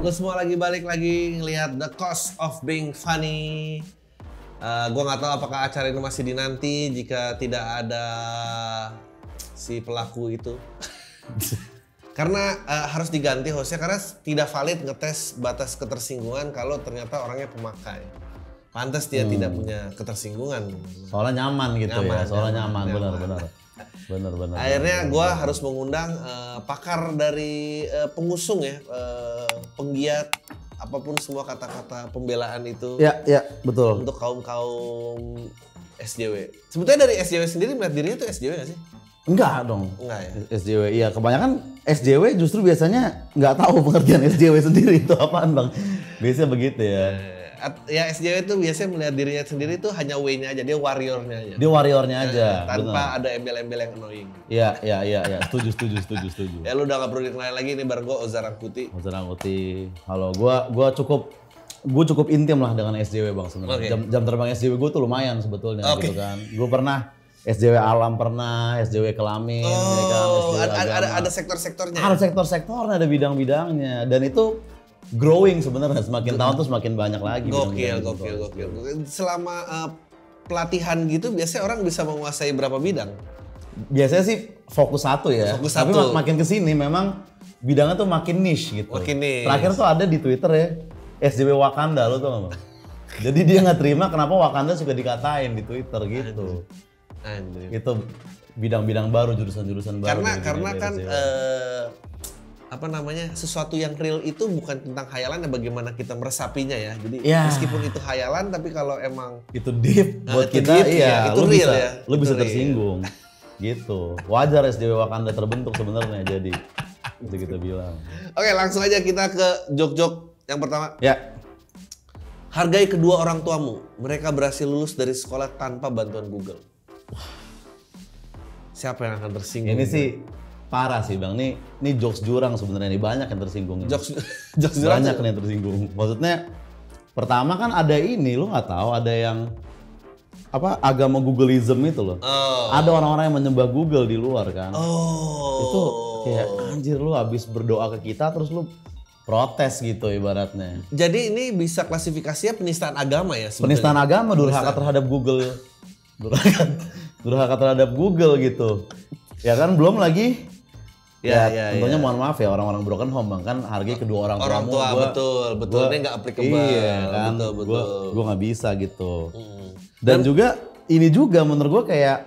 Lu semua lagi balik lagi ngelihat The Cost of Being Funny. Gua nggak tahu apakah acara ini masih dinanti jika tidak ada si pelaku itu. Karena harus diganti hostnya karena tidak valid ngetes batas ketersinggungan kalau ternyata orangnya pemakai. Pantas dia tidak punya ketersinggungan. Soalnya nyaman gitu ya, soalnya nyaman. Benar. Akhirnya gue harus mengundang pakar dari pengusung ya, penggiat apapun semua kata-kata pembelaan itu. Ya, betul. Untuk kaum SJW. Sebetulnya dari SJW sendiri melihat dirinya tuh SJW nggak sih? Enggak dong. Enggak ya? SJW, iya kebanyakan SJW justru biasanya nggak tahu pengertian SJW sendiri itu apaan bang. Biasanya begitu ya. Ya SJW itu biasanya melihat dirinya sendiri tuh hanya W-nya aja, dia warrior-nya aja. Dia warrior-nya aja. Tanpa ada embel-embel yang annoying. Iya. Setuju. Ya lu udah gak perlu dikenalin lagi, ini baru gue Ozar Angkuti. Halo, gue cukup intim lah dengan SJW bang sebenarnya. Okay. Jam terbang SJW gue tuh lumayan sebetulnya gitu kan. Gue pernah SJW alam pernah, SJW kelamin, ya kan, SJW ada sektor-sektornya. Ada sektor-sektornya, ada bidang-bidangnya, dan itu growing sebenarnya, semakin tahun tuh semakin banyak lagi. Gokil. Selama pelatihan gitu biasanya orang bisa menguasai berapa bidang? Biasanya sih fokus satu ya. Tapi makin kesini memang bidangnya tuh makin niche gitu. Makin niche. Terakhir tuh ada di Twitter ya, SJW Wakanda, lo tau gak bang? Jadi dia nggak terima kenapa Wakanda suka dikatain di Twitter gitu. Anjir. Itu bidang-bidang baru, jurusan-jurusan baru. Karena kan sesuatu yang real itu bukan tentang khayalan, ya bagaimana kita meresapinya ya. Jadi meskipun itu khayalan tapi kalau emang itu deep buat kita deep, itu real ya. Lu bisa tersinggung. Gitu. Wajar SJW Wakanda terbentuk sebenarnya jadi itu kita bilang. Oke, langsung aja kita ke jok-jok yang pertama. Ya. Hargai kedua orang tuamu. Mereka berhasil lulus dari sekolah tanpa bantuan Google. Siapa yang akan tersinggung? Ini sih parah sih bang, ini jokes jurang sebenarnya, nih banyak yang tersinggung. Jokes jurang banyak yang tersinggung. Maksudnya pertama kan ada ini, lu nggak tahu ada yang agama Googleism itu loh. Ada orang-orang yang menyembah Google di luar kan. Itu kayak anjir, lu habis berdoa ke kita terus lu protes gitu ibaratnya. Jadi ini bisa klasifikasinya penistaan agama ya sebenarnya. Penistaan agama, durhaka terhadap Google. Durhaka terhadap Google gitu. Ya kan belum lagi tentunya mohon maaf ya orang-orang broken home bang, kan hargai kedua orang tua. Betul. Ini nggak applicable. Iya kan, gue nggak bisa gitu. Dan juga ini juga menurut gue kayak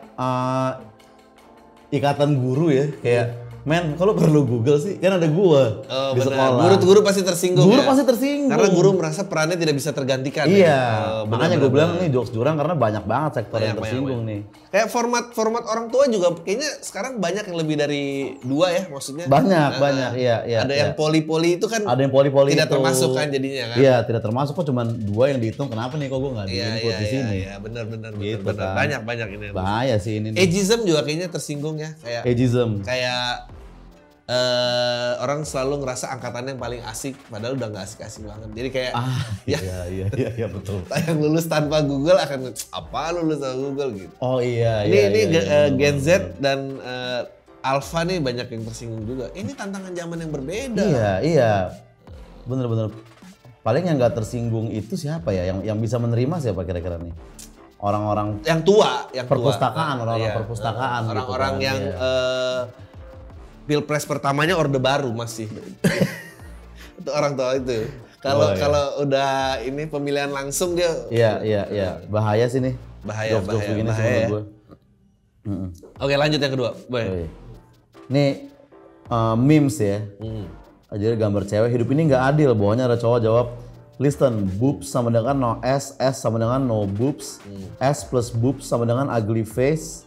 ikatan guru ya, kayak men, kalau perlu Google sih, kan ada gua di sekolah. Guru pasti tersinggung. Pasti tersinggung. Karena guru merasa perannya tidak bisa tergantikan. Iya. Makanya gue bilang nih jokes jurang karena banyak banget sektor yang tersinggung nih. Kayak format orang tua juga kayaknya sekarang banyak yang lebih dari 2 ya maksudnya. Banyak. Iya. Ada yang poli-poli itu kan. Ada yang poli-poli tidak termasuk kan jadinya kan. Iya, tidak termasuk, kok cuma 2 yang dihitung. Kenapa nih kok gue nggak di-input di sini? Iya, benar. Gitu kan. Banyak ini. Bahaya sih ini. Ageism juga kayaknya tersinggung ya. Kayak orang selalu ngerasa angkatannya yang paling asik, padahal udah nggak asik-asik banget. Jadi kayak iya betul. Yang lulus tanpa Google akan apa lulus tanpa Google gitu. Oh iya. Ini Gen Z dan Alpha nih banyak yang tersinggung juga. Ini tantangan zaman yang berbeda. Iya. Bener. Paling yang nggak tersinggung itu siapa ya? Yang bisa menerima siapa kira-kira nih? Orang-orang yang tua, perpustakaan, orang-orang perpustakaan. Orang-orang gitu kan, yang Pilpres pertamanya Orde Baru masih. Itu orang tua itu. Kalau udah ini pemilihan langsung dia. Iya. Bahaya sih nih. Bahaya. Oke, lanjut yang kedua. Boy. Nih memes ya. Jadi gambar cewek, hidup ini nggak adil. Bawahnya ada cowok jawab, listen, boobs sama dengan no S sama dengan no boobs. S plus boobs sama dengan ugly face.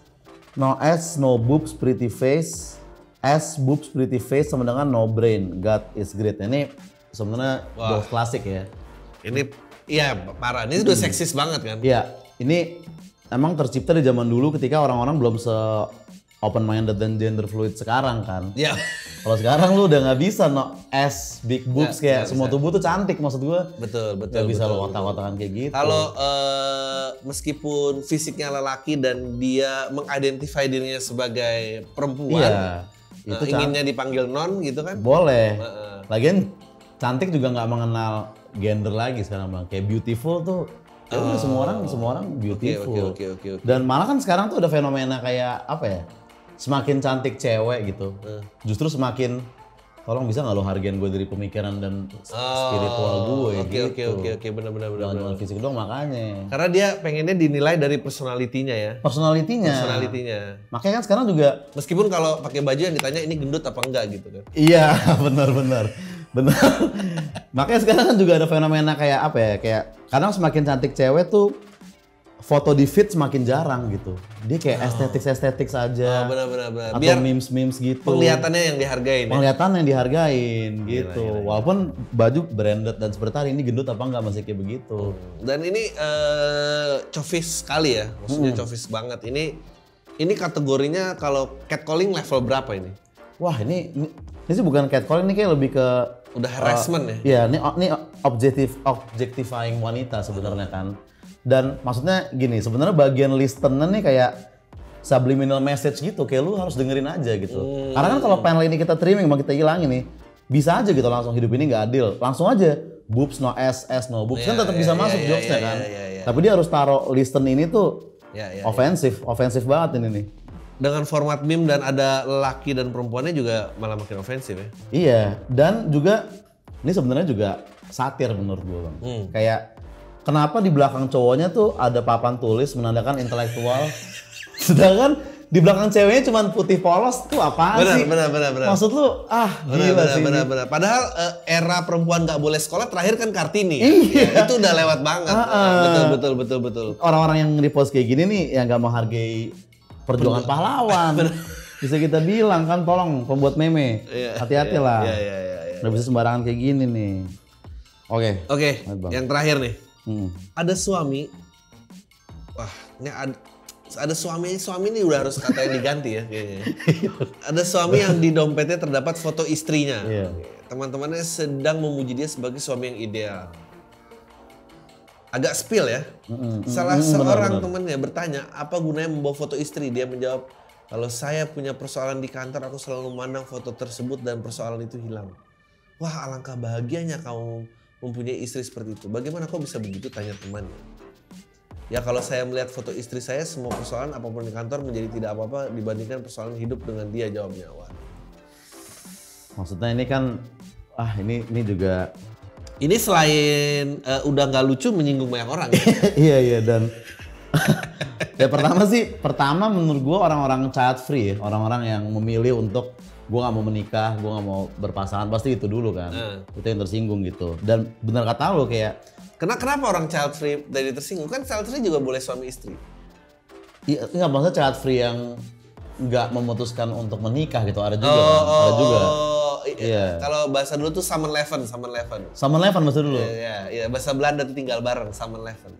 No S, no boobs, pretty face. S boobs pretty face sama dengan no brain, God is great. Ini sebenarnya jokes klasik ya. Ini parah. Ini udah seksis banget kan? Iya, ini emang tercipta di zaman dulu ketika orang-orang belum se open minded dan gender fluid sekarang kan. Iya. Kalau sekarang lu udah nggak bisa no S big boobs kayak semua tubuh tuh cantik maksud gue. Betul. Gak bisa lo otak-otakan kayak gitu. Kalau meskipun fisiknya lelaki dan dia mengidentify dirinya sebagai perempuan. Itu inginnya dipanggil non gitu kan? Boleh. Lagian cantik juga nggak mengenal gender lagi sekarang bang. Kayak beautiful tuh, ya udah semua orang beautiful. Oke. Dan malah kan sekarang tuh ada fenomena kayak apa ya? Semakin cantik cewek gitu, justru semakin tolong bisa nggak lo hargain gue dari pemikiran dan spiritual gue gitu. Oke, benar. Jangan fisik doang makanya. Karena dia pengennya dinilai dari personalitinya ya. Personalitinya. Makanya kan sekarang juga meskipun kalau pakai baju yang ditanya ini gendut apa enggak gitu kan. Iya, benar. Makanya sekarang kan juga ada fenomena kayak apa ya? Kayak kadang semakin cantik cewek tuh foto di feed semakin jarang gitu. Dia kayak estetik saja. Benar. Atau biar memes gitu. Penglihatannya yang dihargain. Penglihatan yang dihargain gitu. Gila. Walaupun baju branded dan seperti hari ini gendut apa enggak masih kayak begitu. Dan ini covis sekali ya. Maksudnya covis banget. Ini kategorinya kalau catcalling level berapa ini? Wah, ini sih bukan catcalling, ini kayak lebih ke udah harassment ya. Iya, ini objectifying wanita sebenarnya kan. Dan maksudnya gini, sebenarnya bagian listener nih kayak subliminal message gitu, kayak lu harus dengerin aja gitu. Karena kan kalau panel ini kita trimming, mau kita hilangin nih, bisa aja gitu langsung hidup ini nggak adil. Langsung aja, boobs no S no boobs, kan tetap bisa masuk jokesnya kan. Tapi dia harus taruh listen ini tuh ofensif banget ini nih. Dengan format meme dan ada lelaki dan perempuannya juga malah makin ofensif ya. Iya, dan juga ini sebenarnya juga satir menurut gue bang. Kayak kenapa di belakang cowoknya tuh ada papan tulis menandakan intelektual, sedangkan di belakang ceweknya cuma putih polos tuh apaan sih? Benar. Maksud lu gila sih. Benar. Padahal era perempuan nggak boleh sekolah terakhir kan Kartini. Iya. Ya, itu udah lewat banget. Betul. Orang-orang yang repost kayak gini nih yang nggak menghargai perjuangan pahlawan. Bisa kita bilang kan, tolong pembuat meme, hati-hati lah. Iya. Nggak bisa sembarangan kayak gini nih. Oke. Yang terakhir nih. Ada suami, wah ini ada suami ini udah harus katanya diganti ya kayaknya. Ada suami yang di dompetnya terdapat foto istrinya. Teman-temannya sedang memuji dia sebagai suami yang ideal. Agak spill ya. Salah seorang temannya bertanya, apa gunanya membawa foto istri? Dia menjawab, kalau saya punya persoalan di kantor, aku selalu memandang foto tersebut dan persoalan itu hilang. Wah, alangkah bahagianya kamu mempunyai istri seperti itu. Bagaimana kau bisa begitu, tanya temannya. Ya kalau saya melihat foto istri saya, semua persoalan apapun di kantor menjadi tidak apa-apa dibandingkan persoalan hidup dengan dia, jawabnya. Wah. Maksudnya ini kan, ini juga. Ini selain udah nggak lucu, menyinggung banyak orang. Iya dan ya pertama menurut gue orang-orang child free ya, orang-orang yang memilih untuk gue nggak mau menikah, gue nggak mau berpasangan, pasti itu dulu kan. Itu yang tersinggung gitu. Dan benar kata lo kayak kenapa orang child free dari tersinggung? Kan child free juga boleh suami istri. Iya, nggak maksudnya child free yang nggak memutuskan untuk menikah gitu, ada juga kan? Ada juga. Iya. Kalau bahasa dulu tuh Summer Leven. Bahasa dulu. Iya, bahasa Belanda tuh tinggal bareng, Summer Leven.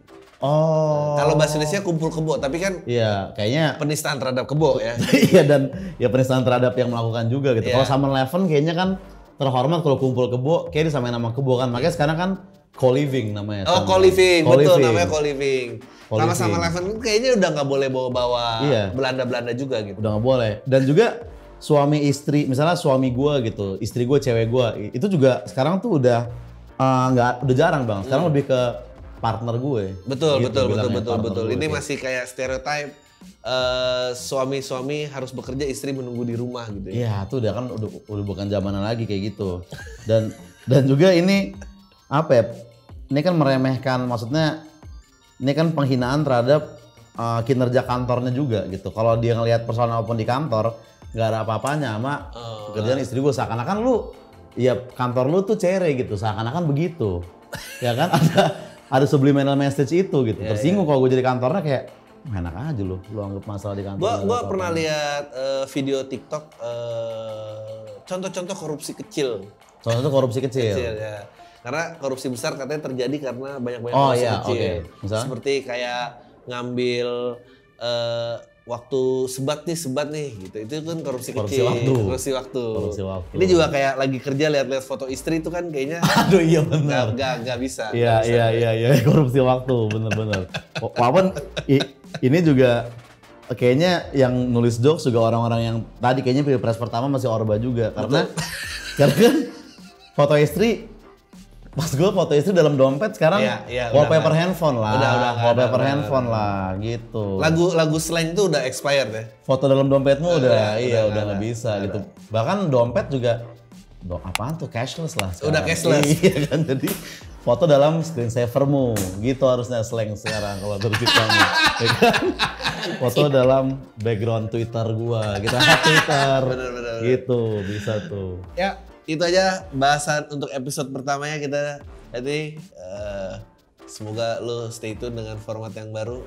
Kalau bahasa Indonesia kumpul kebo, tapi kan iya, kayaknya penistaan terhadap kebo ya. Iya, dan ya penistaan terhadap yang melakukan juga gitu. Kalau Summer Leven kayaknya kan terhormat, kalau kumpul kebo kayak disamain nama kebo kan. Makanya sekarang kan co-living namanya. Co-living, betul namanya co-living. Sama Leven kayaknya udah nggak boleh bawa Belanda juga gitu. Udah nggak boleh. Dan juga suami istri, misalnya suami gue gitu, istri gue, cewek gue, itu juga sekarang tuh udah udah jarang bang. Sekarang lebih ke partner gue. Betul. Ini masih kayak stereotype suami harus bekerja, istri menunggu di rumah gitu. Iya, tuh udah kan udah bukan zamanan lagi kayak gitu. Dan juga ini apa ya? Ini kan meremehkan, maksudnya ini kan penghinaan terhadap kinerja kantornya juga gitu. Kalau dia ngelihat persoalan apapun di kantor, nggak ada apa-apanya sama pekerjaan istri gue, seakan-akan kantor lu tuh cere gitu, seakan-akan begitu. Ya kan ada subliminal message itu gitu. Tersinggung kalau gue jadi kantornya kayak enak aja lu anggap masalah di kantor. Gue pernah lihat video TikTok contoh-contoh korupsi kecil. Contoh korupsi kecil ya. Karena korupsi besar katanya terjadi karena banyak korupsi kecil. Okay. Seperti kayak ngambil waktu sebat nih gitu. Itu kan korupsi kecil. Korupsi waktu. Ini juga kayak lagi kerja lihat-lihat foto istri itu kan kayaknya aduh iya benar. Enggak bisa. Iya korupsi waktu bener. Walaupun ini juga kayaknya yang nulis jokes juga orang-orang yang tadi kayaknya pilpres pertama masih Orba juga karena kan foto istri Pas gue foto istri dalam dompet sekarang Iya, wallpaper handphone lah. Udah Wallpaper handphone lah gitu. Lagu slang itu udah expired ya. Foto dalam dompetmu udah nggak bisa gitu. Bahkan dompet juga apaan tuh cashless lah sekarang. Udah cashless. Iya kan, jadi foto dalam screensavermu gitu harusnya slang sekarang kalau dari kita nih. Ya kan? Foto dalam background Twitter gua, kita Twitter. Bener. Gitu bisa tuh. Ya, itu aja bahasan untuk episode pertamanya kita. Jadi semoga lo stay tune dengan format yang baru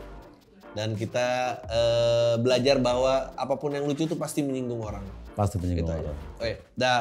dan kita belajar bahwa apapun yang lucu itu pasti menyinggung orang. Pasti menyinggung Gitu aja. orang. Oke, dah.